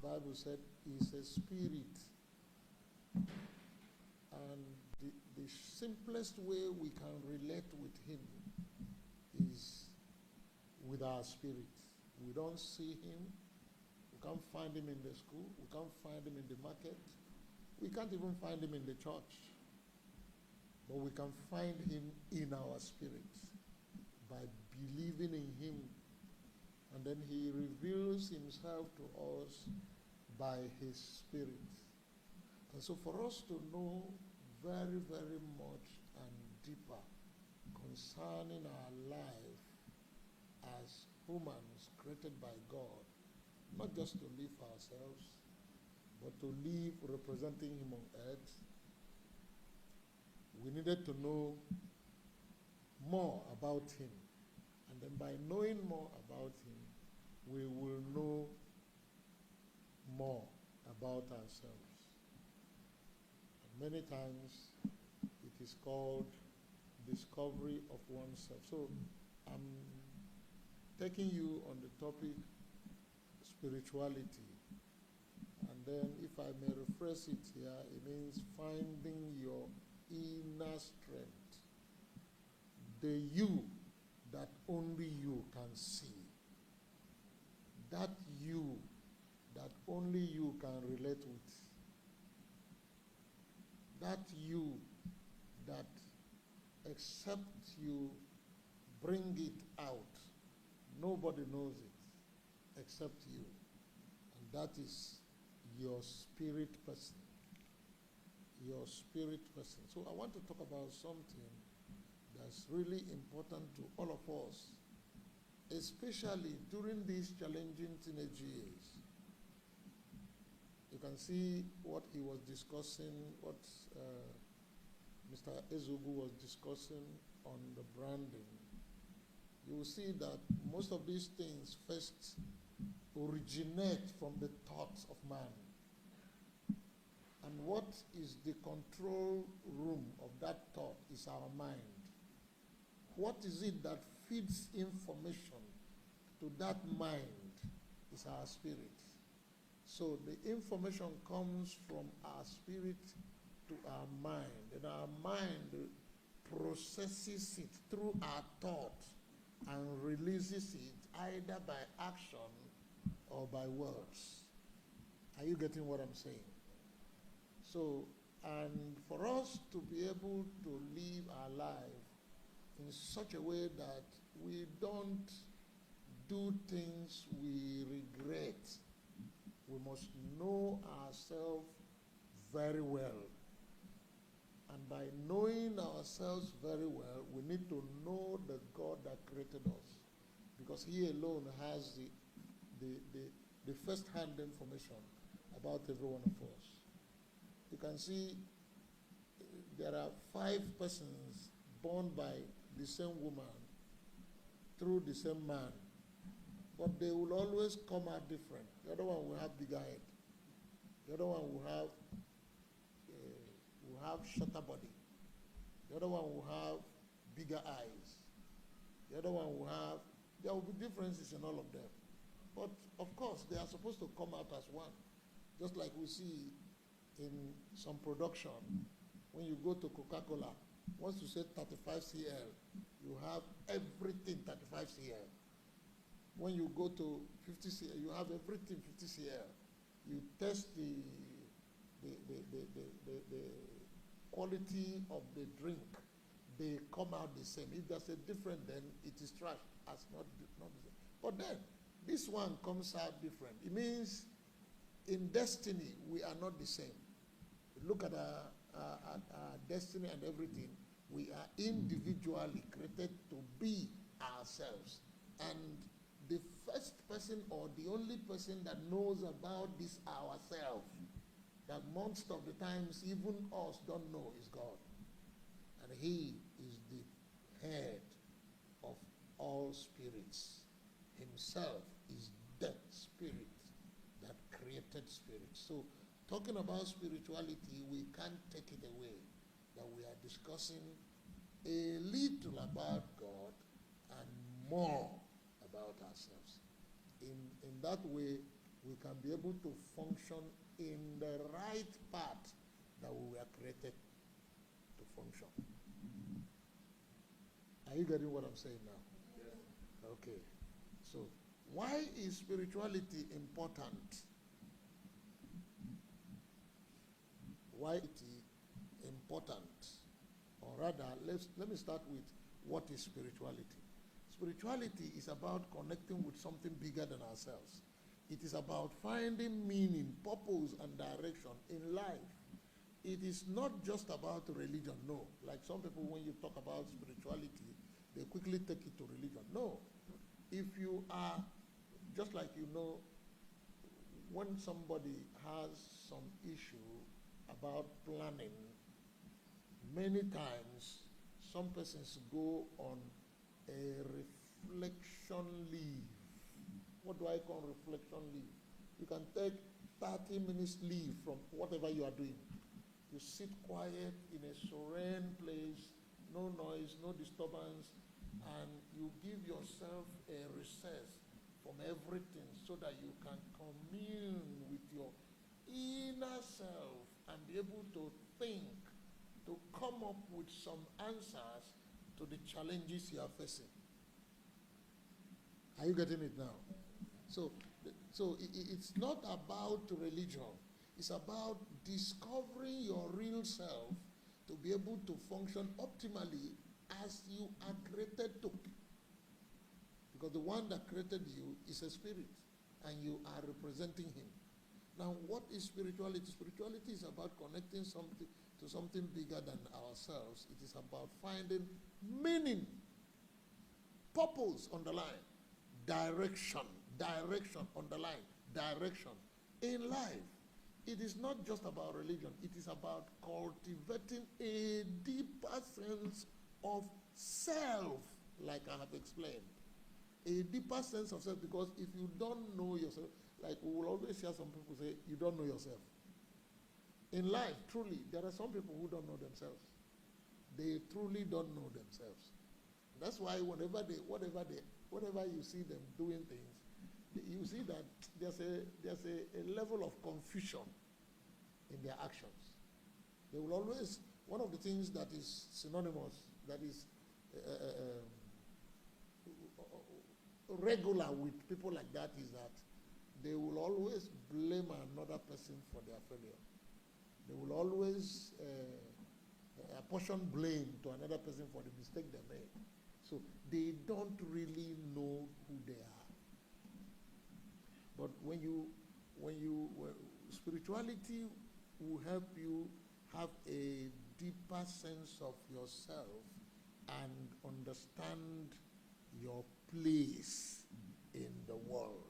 Bible said he's a spirit. And the simplest way we can relate with him is with our spirit. We don't see him. We can't find him in the school. We can't find him in the market. We can't even find him in the church. But we can find him in our spirit by believing in him. And then he reveals himself to us by his spirit. And so for us to know very, very much and deeper concerning our life as humans created by God, not just to live for ourselves, but to live representing him on earth, we needed to know more about him. And then by knowing more about him, we will know more about ourselves. And many times it is called discovery of oneself. So I'm taking you on the topic spirituality. And then if I may rephrase it here, it means finding your inner strength. The you that only you can see. That you that only you can relate with. That you that except you bring it out, nobody knows it except you. And that is your spirit person. Your spirit person. So I want to talk about something that's really important to all of us, especially during these challenging teenage years. You can see what he was discussing, what Mr. Ezugu was discussing on the branding. You will see that most of these things first originate from the thoughts of man. And what is the control room of that thought is our mind. What is it that feeds information to that mind is our spirit. So the information comes from our spirit to our mind, and our mind processes it through our thought and releases it either by action or by words. Are you getting what I'm saying? So, and for us to be able to live our life in such a way that we don't do things we regret, we must know ourselves very well. And by knowing ourselves very well, we need to know the God that created us. Because he alone has the first-hand information about every one of us. You can see there are 5 persons born by the same woman through the same man. But they will always come out different. The other one will have bigger head. The other one will have shorter body. The other one will have bigger eyes. The other one will have, there will be differences in all of them. But of course, they are supposed to come out as one. Just like we see in some production, when you go to Coca-Cola, once you say 35 cl, you have everything 35 cl. When you go to 50 cl, you have everything 50 cl. You test the quality of the drink. They come out the same. If there's a different, then it is trash. As not the same. But then, this one comes out different. It means in destiny, we are not the same. Look at our destiny and everything. We are individually created to be ourselves. And the first person or the only person that knows about this ourselves, that most of the times even us don't know, is God. And he is the head of all spirits. Himself is the spirit that created spirits. So talking about spirituality, we can't take it away that we are discussing a little about God and more about ourselves. In that way, we can be able to function in the right path that we were created to function. Are you getting what I'm saying now? Yes. Okay. So, why is spirituality important? Why is it important? Or rather, let me start with what is spirituality. Spirituality is about connecting with something bigger than ourselves. It is about finding meaning, purpose, and direction in life. It is not just about religion, no. Like some people, when you talk about spirituality, they quickly take it to religion. No. If you are, just like you know, when somebody has some issue about planning, many times some persons go on a reflection leave. What do I call reflection leave? You can take 30 minutes leave from whatever you are doing. You sit quiet in a serene place, no noise, no disturbance, and you give yourself a recess from everything so that you can commune with your inner self and be able to think, to come up with some answers to the challenges you are facing. Are you getting it now? So it's not about religion. It's about discovering your real self to be able to function optimally as you are created to. Because the one that created you is a spirit, and you are representing him. Now, what is spirituality? Spirituality is about connecting something to something bigger than ourselves. It is about finding meaning, purpose, underline, direction, underline, direction in life. It is not just about religion. It is about cultivating a deeper sense of self, like I have explained. A deeper sense of self, because if you don't know yourself, like we will always hear some people say, you don't know yourself. In life, truly, there are some people who don't know themselves. They truly don't know themselves. That's why whenever you see them doing things, you see that there's a level of confusion in their actions. They will always, one of the things that is synonymous, that is regular with people like that is that they will always blame another person for their failure. They will always apportion blame to another person for the mistake they made. So they don't really know who they are. But spirituality will help you have a deeper sense of yourself and understand your place in the world.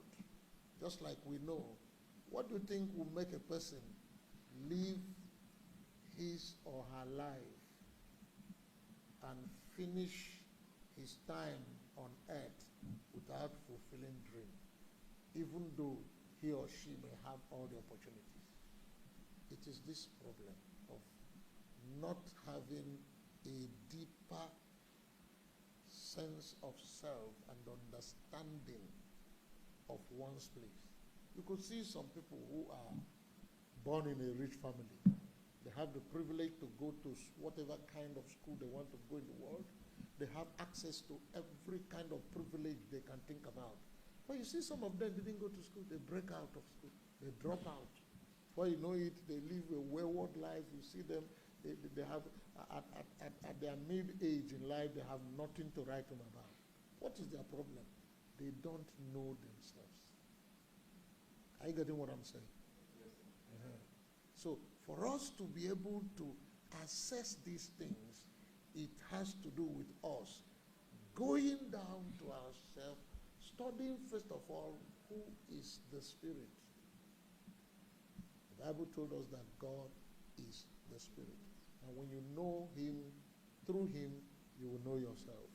Just like we know, what do you think will make a person live his or her life and finish his time on earth without fulfilling dream, even though he or she may have all the opportunities? It is this problem of not having a deeper sense of self and understanding of one's place. You could see some people who are born in a rich family. They have the privilege to go to whatever kind of school they want to go in the world. They have access to every kind of privilege they can think about. But you see some of them didn't go to school. They break out of school. They drop out. Before you know it, they live a wayward life. You see them, they have, at their mid-age in life, they have nothing to write home about. What is their problem? They don't know themselves. Are you getting what I'm saying? Yes. So for us to be able to assess these things, it has to do with us going down to ourselves, studying first of all who is the Spirit. The Bible told us that God is the Spirit. And when you know him, through him, you will know yourself.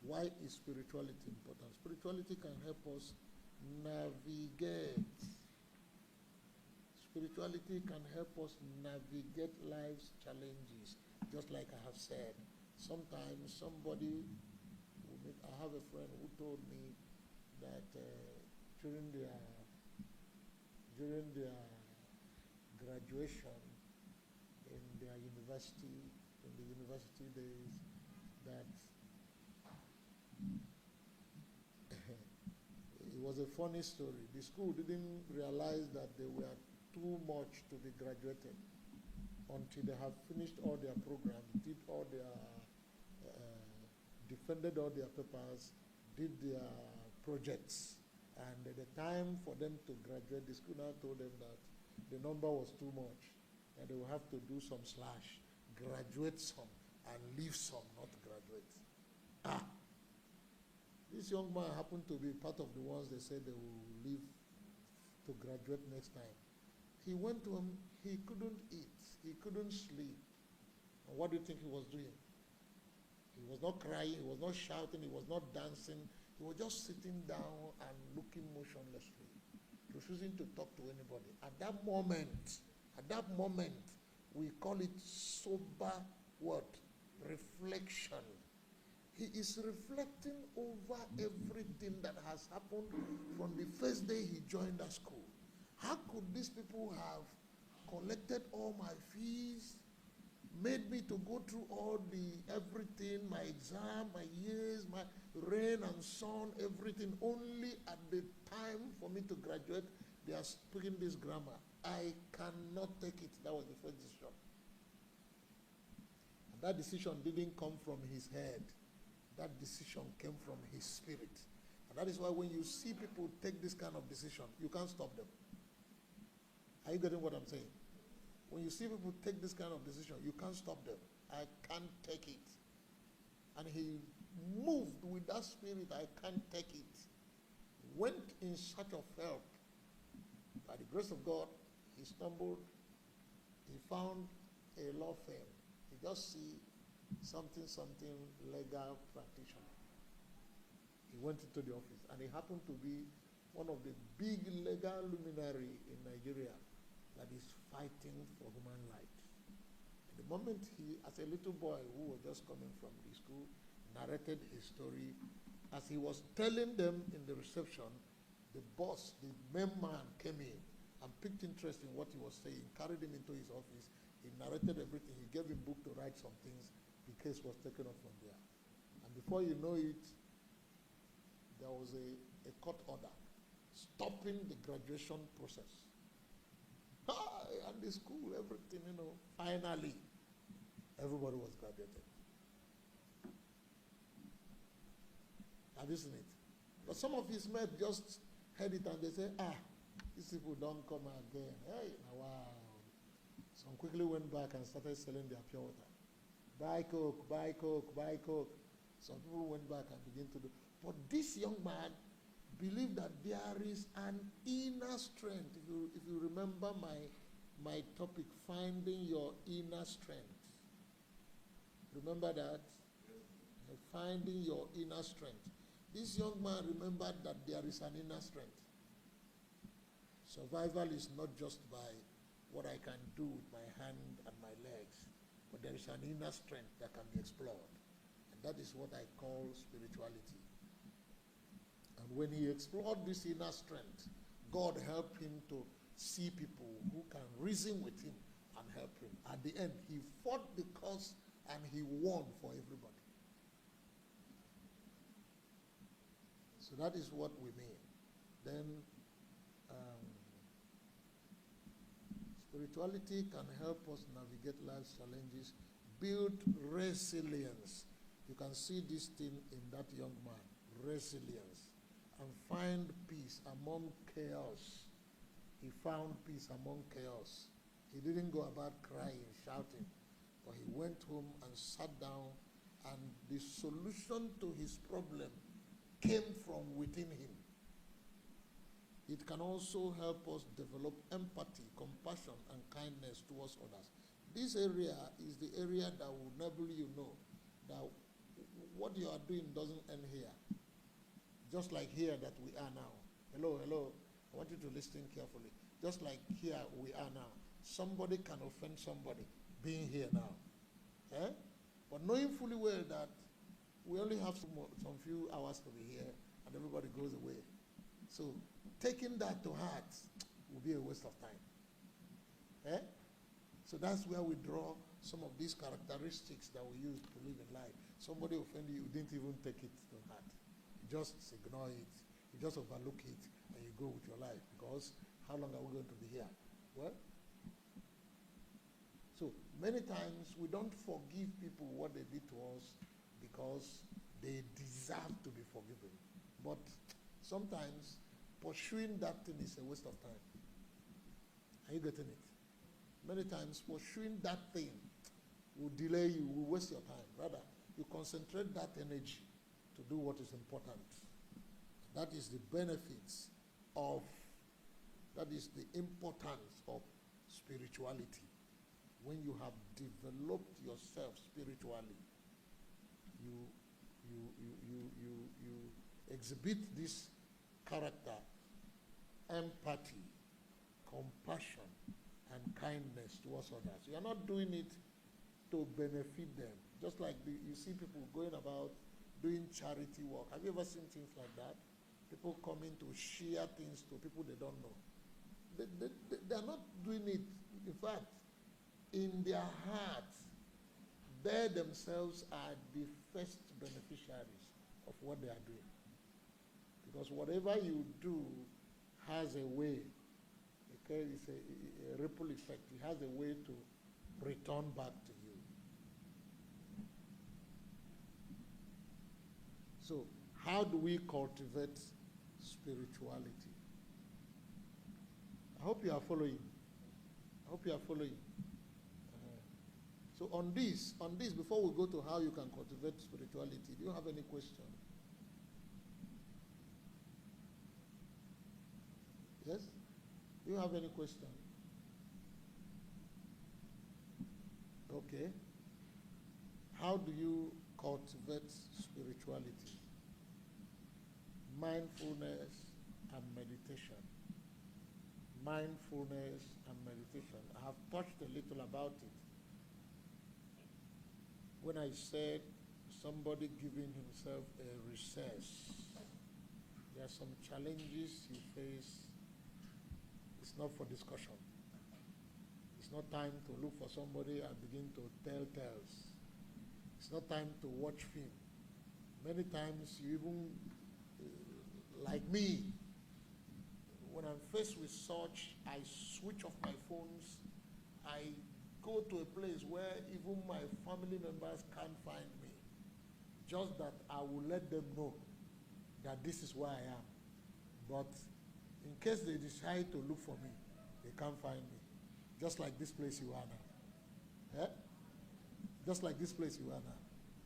Why is spirituality important? Spirituality can help us navigate. Spirituality can help us navigate life's challenges. Just like I have said, sometimes somebody, I have a friend who told me that during their graduation in their university, in the university days, that it was a funny story. The school didn't realize that they were too much to be graduated until they have finished all their programs, did all their, defended all their papers, did their projects. And at the time for them to graduate, the school now told them that the number was too much, and they will have to do some slash, graduate some, and leave some, not graduate. This young man happened to be part of the ones they said they will leave to graduate next time. He went to him, he couldn't eat, he couldn't sleep. And what do you think he was doing? He was not crying, he was not shouting, he was not dancing. He was just sitting down and looking motionlessly, refusing to talk to anybody. At that moment, we call it sober what? Reflection. He is reflecting over everything that has happened from the first day he joined the school. How could these people have collected all my fees, made me to go through all everything, my exam, my years, my rain and sun, everything, only at the time for me to graduate, they are speaking this grammar. I cannot take it. That was the first decision. And that decision didn't come from his head. That decision came from his spirit. And that is why when you see people take this kind of decision, you can't stop them. Are you getting what I'm saying? When you see people take this kind of decision, you can't stop them. I can't take it. And he moved with that spirit, I can't take it. Went in search of help. By the grace of God, he stumbled. He found a law firm. He just see something legal practitioner. He went into the office, and he happened to be one of the big legal luminary in Nigeria that is fighting for human rights. The moment he, as a little boy who was just coming from the school, narrated his story, as he was telling them in the reception, the boss, the main man came in and picked interest in what he was saying, carried him into his office, he narrated everything, he gave him a book to write some things, the case was taken off from there. And before you know it, there was a court order stopping the graduation process. And the school, everything, finally, everybody was graduated. Have you seen it? But some of his mates just heard it and they say, these people don't come again. Hey, wow. Some quickly went back and started selling their pure water. Buy Coke, buy Coke, buy Coke. Some people went back and began to do. But this young man believed that there is an inner strength. If you remember my topic, finding your inner strength. Remember that? Finding your inner strength. This young man remembered that there is an inner strength. Survival is not just by what I can do with my hand and my legs, but there is an inner strength that can be explored. And that is what I call spirituality. And when he explored this inner strength, God helped him to see people who can reason with him and help him. At the end, he fought the cause and he won for everybody. So that is what we mean. Then spirituality can help us navigate life's challenges, build resilience. You can see this thing in that young man, resilience, and find peace among chaos. He found peace among chaos. He didn't go about crying, shouting, but he went home and sat down, and the solution to his problem came from within him. It can also help us develop empathy, compassion, and kindness towards others. This area is the area that will enable you know that what you are doing doesn't end here. Just like here that we are now. Hello, hello. I want you to listen carefully. Just like here we are now. Somebody can offend somebody being here now. Eh? But knowing fully well that we only have some few hours to be here and everybody goes away. So taking that to heart will be a waste of time. Eh? So that's where we draw some of these characteristics that we use to live in life. Somebody offended you, you didn't even take it to heart. You just ignore it. You just overlook it, and you go with your life. Because how long are we going to be here? Well, so many times we don't forgive people what they did to us because they deserve to be forgiven. But sometimes pursuing that thing is a waste of time. Are you getting it? Many times pursuing that thing will delay you, will waste your time. Rather, you concentrate that energy to do what is important. That is the benefits of, that is the importance of spirituality. When you have developed yourself spiritually, you exhibit this character, empathy, compassion, and kindness towards others. You are not doing it to benefit them. Just like you see people going about doing charity work. Have you ever seen things like that? People coming to share things to people they don't know. They are not doing it. In fact, in their hearts, they themselves are the first beneficiaries of what they are doing. Because whatever you do has a way, okay, it's a ripple effect. It has a way to return back to you. So, how do we cultivate spirituality? I hope you are following. I hope you are following. So on this, before we go to how you can cultivate spirituality, do you have any question? Yes? Do you have any question? Okay. How do you cultivate spirituality? Mindfulness and meditation. Mindfulness and meditation. I have touched a little about it. When I said somebody giving himself a recess, there are some challenges you face. It's not for discussion. It's not time to look for somebody and begin to tell tales. It's not time to watch film. Many times you even, like me, when I'm faced with such, I switch off my phones. I go to a place where even my family members can't find me. Just that I will let them know that this is where I am. But in case they decide to look for me, they can't find me. Just like this place you are now. Eh? Just like this place you are now.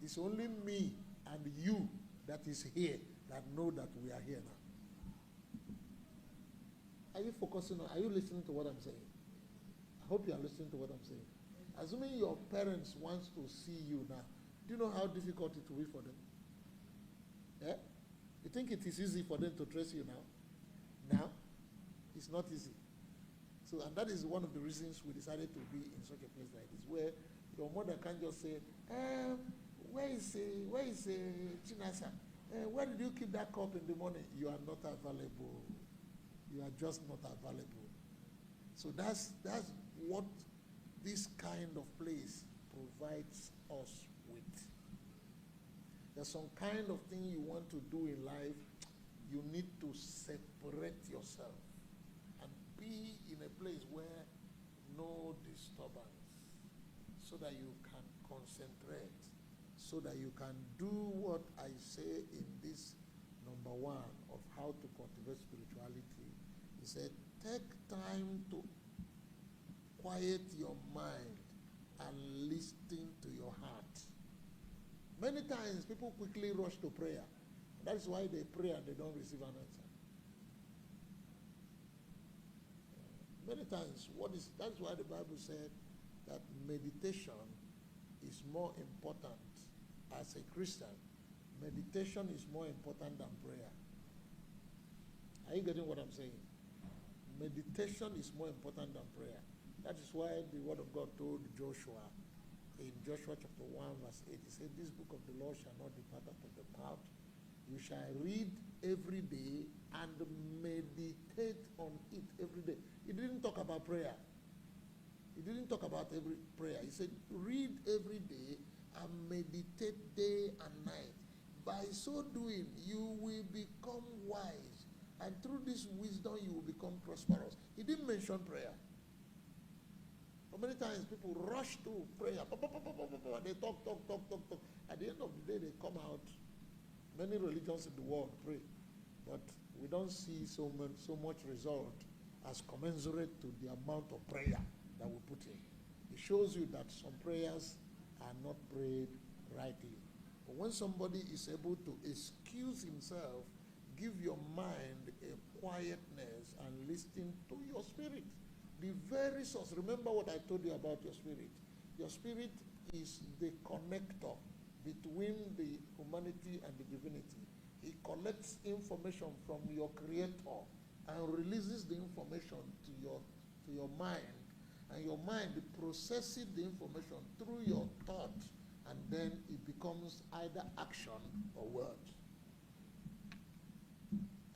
It's only me and you that is here that know that we are here now. Are you focusing on, are you listening to what I'm saying? I hope you are listening to what I'm saying. Assuming your parents want to see you now, do you know how difficult it will be for them? Yeah? You think it is easy for them to trace you now? Now, it's not easy. So, and that is one of the reasons we decided to be in such a place like this, where your mother can't just say, where is Chinasa? Where did you keep that cup in the morning? You are not available. You are just not available. So that's what this kind of place provides us with. There's some kind of thing you want to do in life, you need to separate yourself and be in a place where no disturbance, so that you can concentrate, so that you can do what I say in this number one of how to cultivate spirituality. He said, take time to quiet your mind and listen to your heart. Many times people quickly rush to prayer. That's why they pray and they don't receive an answer. Many times, that's why the Bible said that meditation is more important. As a Christian, meditation is more important than prayer. Are you getting what I'm saying? Meditation is more important than prayer. That is why the word of God told Joshua in Joshua chapter 1 verse 8, he said, this book of the law shall not depart out of the mouth, You shall read every day and meditate on it every day. He didn't talk about prayer. He didn't talk about every prayer. He said, read every day and meditate day and night. By so doing, you will become wise. And through this wisdom, you will become prosperous. He didn't mention prayer. But many times people rush to prayer. They talk. At the end of the day, they come out. Many religions in the world pray. But we don't see so much result as commensurate to the amount of prayer that we put in. It shows you that some prayers are not prayed rightly. But when somebody is able to excuse himself, give your mind a quietness and listen to your spirit. The very source. Remember what I told you about your spirit. Your spirit is the connector between the humanity and the divinity. It collects information from your creator and releases the information to your mind. And your mind processes the information through your thought, and then it becomes either action or word.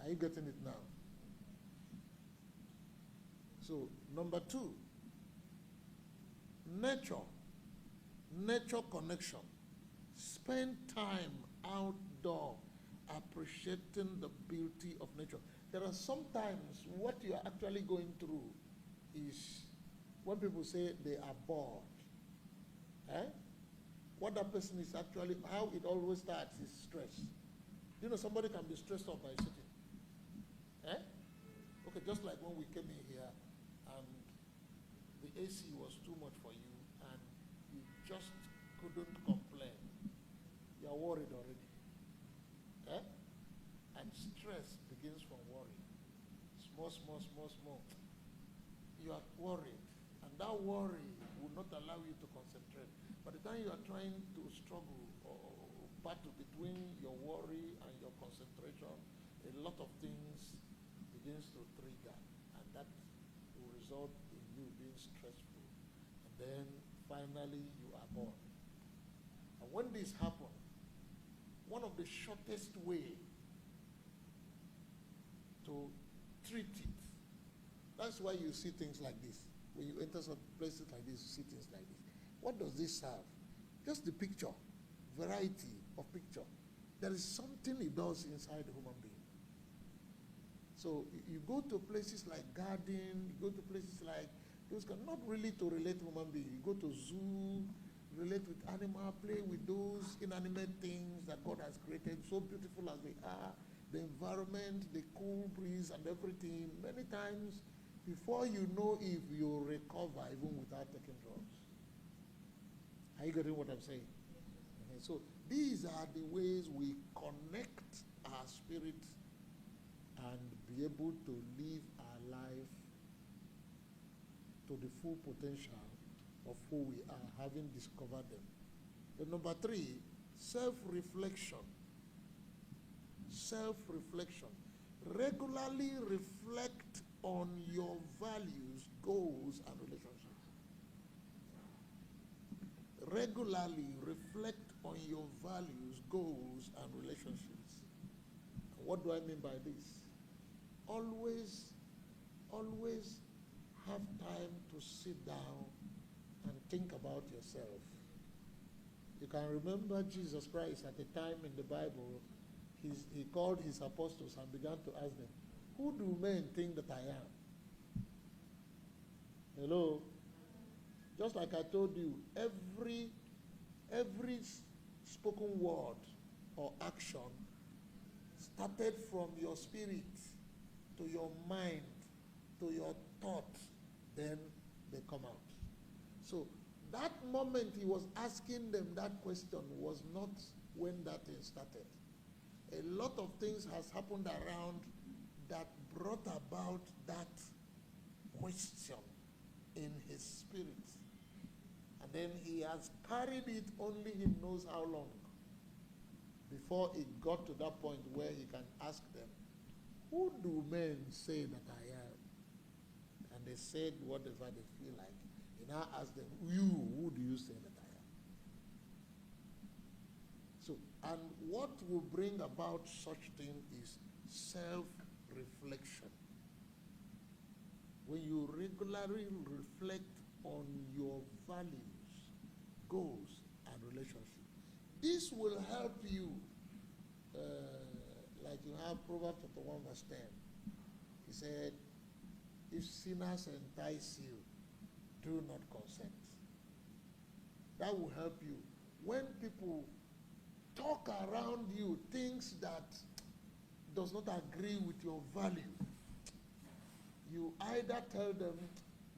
Are you getting it now? So, number 2, nature connection. Spend time outdoor appreciating the beauty of nature. There are sometimes what you are actually going through is when people say they are bored. What that person is actually, how it always starts is stress. You know, somebody can be stressed out by sitting. Okay, just like when we came in here and the AC was too much for you and you just couldn't complain. You are worried already. And stress begins from worry. Small. You are worried. And that worry will not allow you to concentrate. By the time you are trying to struggle or battle between your worry and your concentration, a lot of things begins to trigger. And that will result in you being stressful. And then finally you are bored. And when this happens, one of the shortest way to treat it, that's why you see things like this. When you enter some places like this, you see things like this. What does this serve? Just the picture, variety of picture. There is something it does inside the human being. So you go to places like garden, you go to places like those, not really to relate to human being. You go to zoo, relate with animal, play with those inanimate things that God has created, so beautiful as they are, the environment, the cool breeze and everything. Many times, before you know if you recover even without taking drugs. Are you getting what I'm saying? Okay, so these are the ways we connect our spirit and be able to live our life to the full potential of who we are, having discovered them. Then number 3, self-reflection. Self-reflection. Regularly reflect on your values, goals, and relationships. Regularly reflect on your values, goals, and relationships. And what do I mean by this? Always have time to sit down and think about yourself. You can remember Jesus Christ at the time in the Bible, he called his apostles and began to ask them, who do men think that I am? Hello? Just like I told you, every spoken word or action started from your spirit to your mind to your thought, then they come out. So that moment he was asking them that question was not when that thing started. A lot of things has happened around that brought about that question in his spirit. And then he has carried it, only he knows how long, before it got to that point where he can ask them, who do men say that I am? And they said whatever they feel like. He now asked them, who do you say that I am? So, and what will bring about such thing is self-reflection. When you regularly reflect on your values, goals, and relationships, this will help you. Like you have Proverbs chapter 1 verse 10. He said, if sinners entice you, do not consent. That will help you. When people talk around you things that does not agree with your value, you either tell them,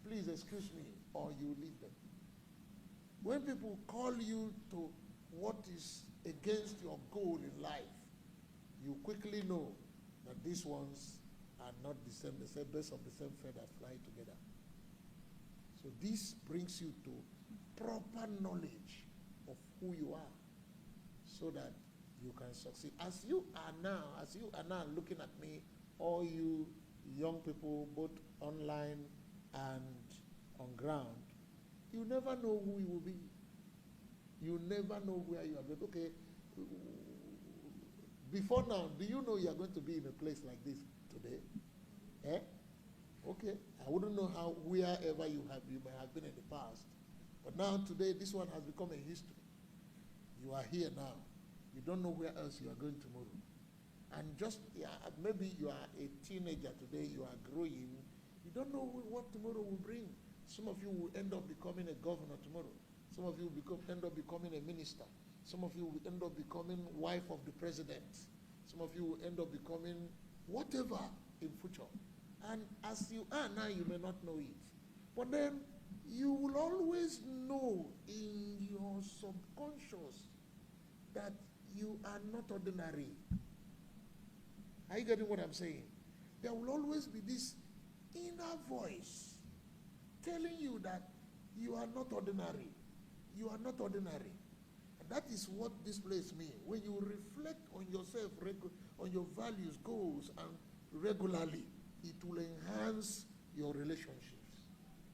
please excuse me, or you leave them. When people call you to what is against your goal in life, you quickly know that these ones are not the same. They say birds of the same feather fly together. So this brings you to proper knowledge of who you are so that you can succeed. As you are now looking at me, all you young people, both online and on ground, you never know who you will be. You never know where you are going. Okay, before now, do you know you are going to be in a place like this today? Eh? Okay, I wouldn't know how, wherever you may have been in the past. But now, today, this one has become a history. You are here now. You don't know where else you are going tomorrow. And just, maybe you are a teenager today, you are growing. You don't know what tomorrow will bring. Some of you will end up becoming a governor tomorrow. Some of you will end up becoming a minister. Some of you will end up becoming wife of the president. Some of you will end up becoming whatever in future. And as you are now, you may not know it. But then, you will always know in your subconscious that you are not ordinary. Are you getting what I'm saying? There will always be this inner voice telling you that you are not ordinary. You are not ordinary. And that is what this place means. When you reflect on yourself, on your values, goals, and regularly, it will enhance your relationships.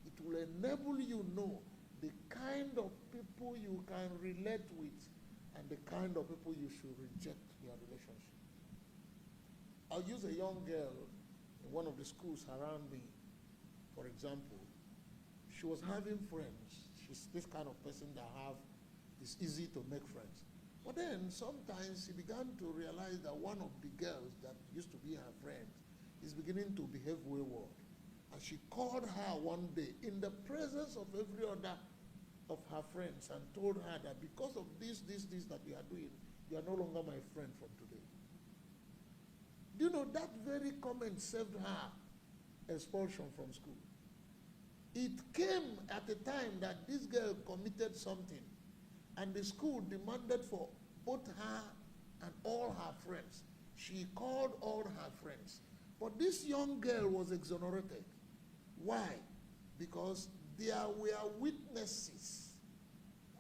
It will enable you know the kind of people you can relate with and the kind of people you should reject in your relationship. I'll use a young girl in one of the schools around me, for example. She was having friends. She's this kind of person that it's easy to make friends. But then sometimes she began to realize that one of the girls that used to be her friend is beginning to behave wayward. And she called her one day in the presence of every other of her friends and told her that because of this that you are doing, you are no longer my friend from today. Do you know that very comment saved her expulsion from school? It came at a time that this girl committed something, and the school demanded for both her and all her friends. She called all her friends. But this young girl was exonerated. Why? Because there were witnesses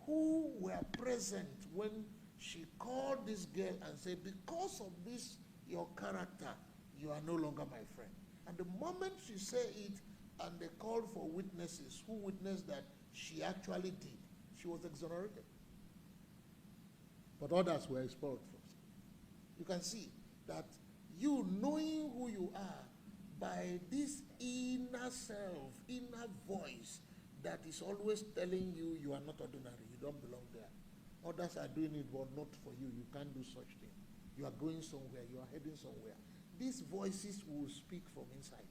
who were present when she called this girl and said, because of this, your character, you are no longer my friend. And the moment she said it, and they called for witnesses who witnessed that she actually did, she was exonerated. But others were expelled from school. You can see that you knowing who you are by this inner self, inner voice that is always telling you you are not ordinary, you don't belong there. Others are doing it, but not for you. You can't do such thing. You are going somewhere, you are heading somewhere. These voices will speak from inside.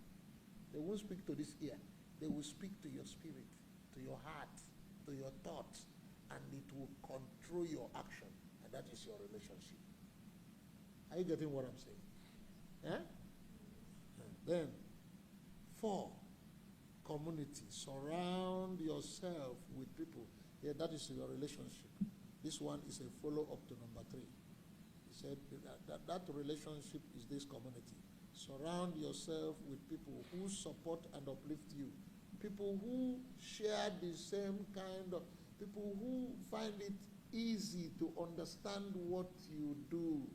They won't speak to this ear. They will speak to your spirit, to your heart, to your thoughts, and it will control your action. And that is your relationship. Are you getting what I'm saying? Then, 4, community. Surround yourself with people. Yeah, that is your relationship. This one is a follow-up to number 3. He said that relationship is this community. Surround yourself with people who support and uplift you. People who share the same kind of, people who find it easy to understand what you do,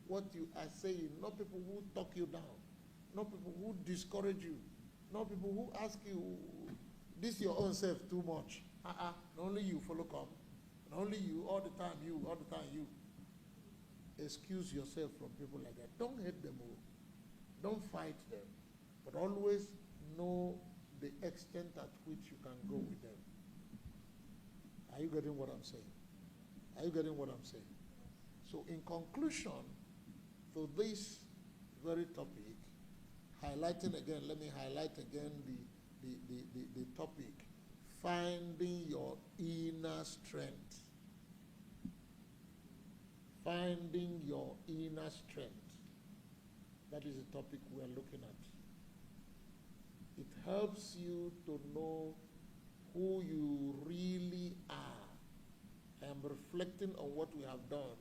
what you are saying. Not people who talk you down. Not people who discourage you. Not people who ask you, this your own self too much. Only you follow come. And only you, all the time you, all the time you. excuse yourself from people like that. Don't hate them all. Don't fight them. But always know the extent at which you can go with them. Are you getting what I'm saying? Are you getting what I'm saying? So in conclusion to this very topic, highlighting again, let me highlight again the topic, finding your inner strength. Finding your inner strength. That is the topic we are looking at. It helps you to know who you really are. I am reflecting on what we have done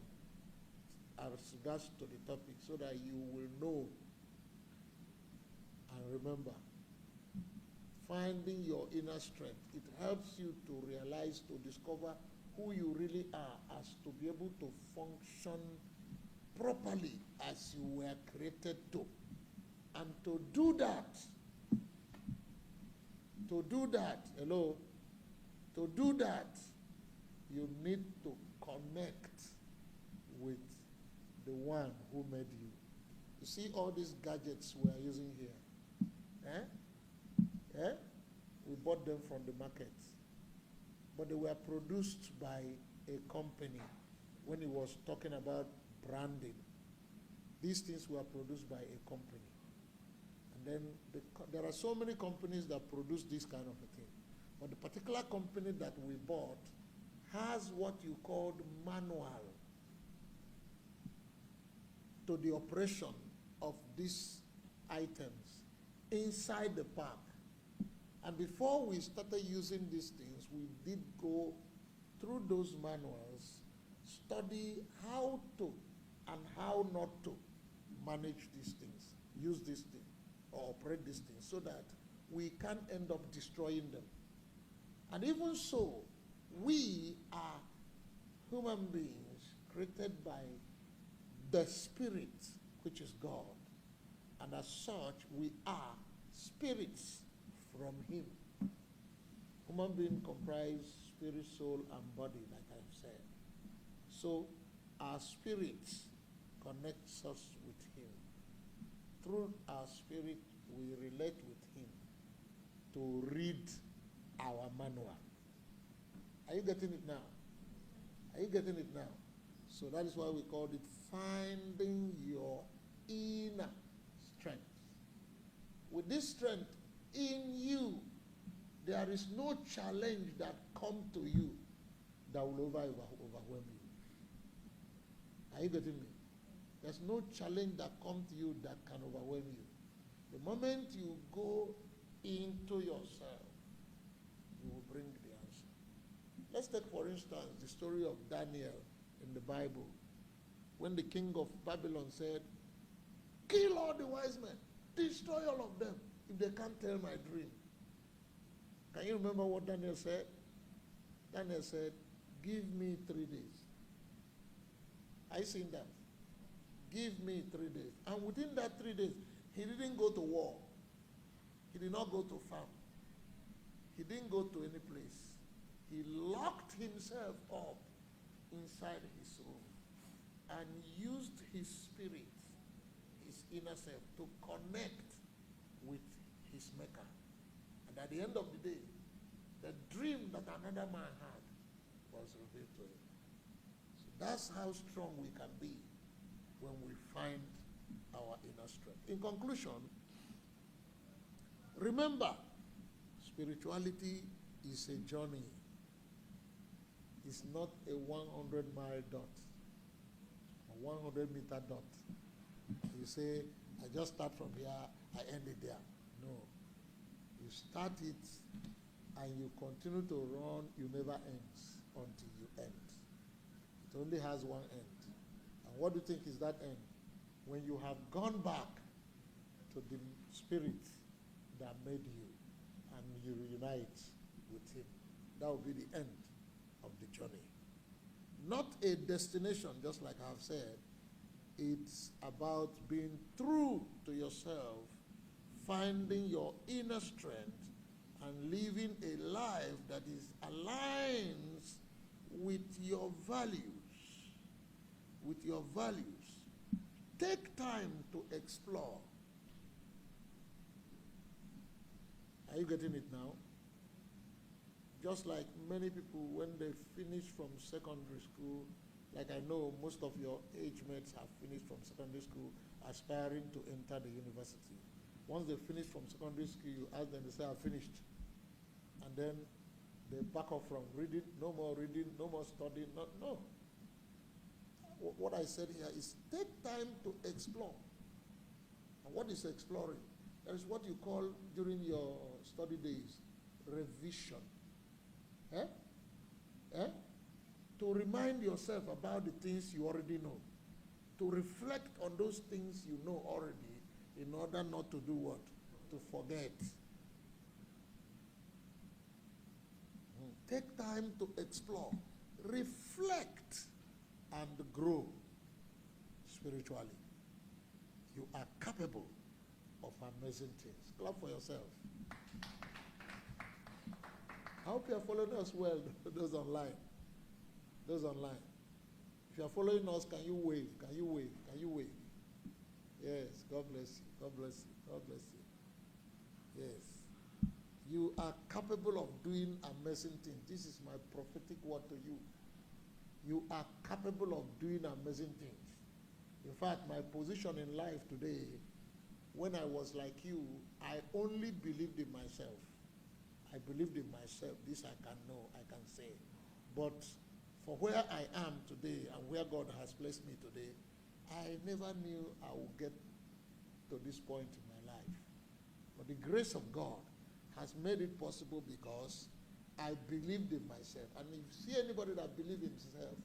as regards to the topic so that you will know and remember. Finding your inner strength. It helps you to realize, to discover who you really are, as to be able to function properly as you were created to. And to do that, hello, to do that, you need to connect with the one who made you. You see all these gadgets we are using here? We bought them from the market. But they were produced by a company when he was talking about branding. These things were produced by a company. And then there are so many companies that produce this kind of a thing. But the particular company that we bought has what you call manual to the operation of these items inside the park. And before we started using these things, we did go through those manuals, study how to and how not to manage these things, use these things, or operate these things, so that we can't end up destroying them. And even so, we are human beings created by the Spirit, which is God. And as such, we are spirits from Him. Human being comprise spirit, soul, and body, like I've said. So our spirit connects us with Him. Through our spirit, we relate with Him to read our manual. Are you getting it now? Are you getting it now? So that is why we called it finding your inner strength. With this strength in you, there is no challenge that comes to you that will overwhelm you. Are you getting me? There's no challenge that comes to you that can overwhelm you. The moment you go into yourself, you will bring the answer. Let's take, for instance, the story of Daniel in the Bible. When the king of Babylon said, kill all the wise men, destroy all of them if they can't tell my dream. Can you remember what Daniel said? Daniel said, give me 3 days. I seen that. Give me 3 days. And within that 3 days, he didn't go to war. He did not go to farm. He didn't go to any place. He locked himself up inside his room and used his spirit, his inner self, to connect with his maker. And at the end of the day, the dream that another man had was revealed to him. So that's how strong we can be when we find our inner strength. In conclusion, remember, spirituality is a journey. It's not a 100-mile dot, a 100-meter dot. You say, I just start from here, I end it there. No. You start it and you continue to run, you never end until you end. It only has one end. And what do you think is that end? When you have gone back to the spirit that made you and you reunite with him, that will be the end of the journey. Not a destination, just like I've said. It's about being true to yourself, finding your inner strength, and living a life that is aligns with your values, with your values. Take time to explore. Are you getting it now? Just like many people, when they finish from secondary school, like I know most of your age mates have finished from secondary school, aspiring to enter the university. Once they finish from secondary school, you ask them, they say, I've finished. And then they back off from reading, no more studying, no. What I said here is take time to explore. And what is exploring? That is what you call during your study days, revision. To remind yourself about the things you already know. To reflect on those things you know already in order not to do what? To forget. Take time to explore, reflect, and grow spiritually. You are capable of amazing things. Clap for yourself. I hope you are following us well, those online. Those online. If you are following us, can you wave? Can you wave? Can you wave? Yes, God bless you. God bless you. God bless you. Yes. You are capable of doing amazing things. This is my prophetic word to you. You are capable of doing amazing things. In fact, my position in life today, when I was like you, I only believed in myself. I believed in myself. This I can know, I can say. But for where I am today and where God has placed me today, I never knew I would get to this point in my life. But the grace of God has made it possible because I believed in myself. And if you see anybody that believes in himself,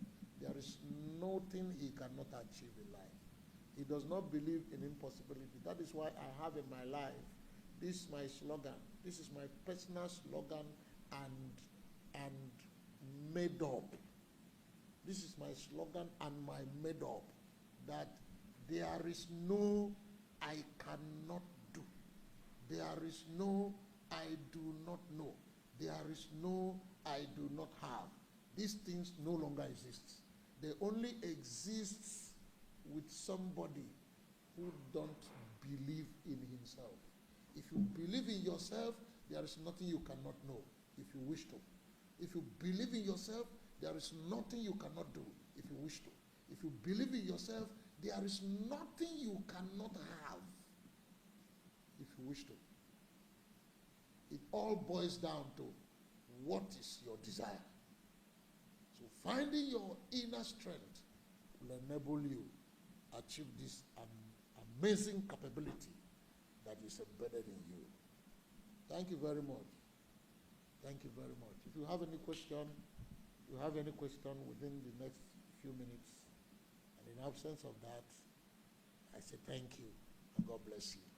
there is nothing he cannot achieve in life. He does not believe in impossibility. That is why I have in my life, this is my slogan. This is my personal slogan and made up. This is my slogan and my made up. That there is no I cannot do. There is no I do not know. There is no I do not have. These things no longer exist. They only exist with somebody who don't believe in himself. If you believe in yourself, there is nothing you cannot know if you wish to. If you believe in yourself, there is nothing you cannot do if you wish to. If you believe in yourself, there is nothing you cannot have if you wish to. It all boils down to what is your desire. So finding your inner strength will enable you achieve this amazing capability that is embedded in you. Thank you very much. Thank you very much. If you have any question within the next few minutes, and in absence of that, I say thank you and God bless you.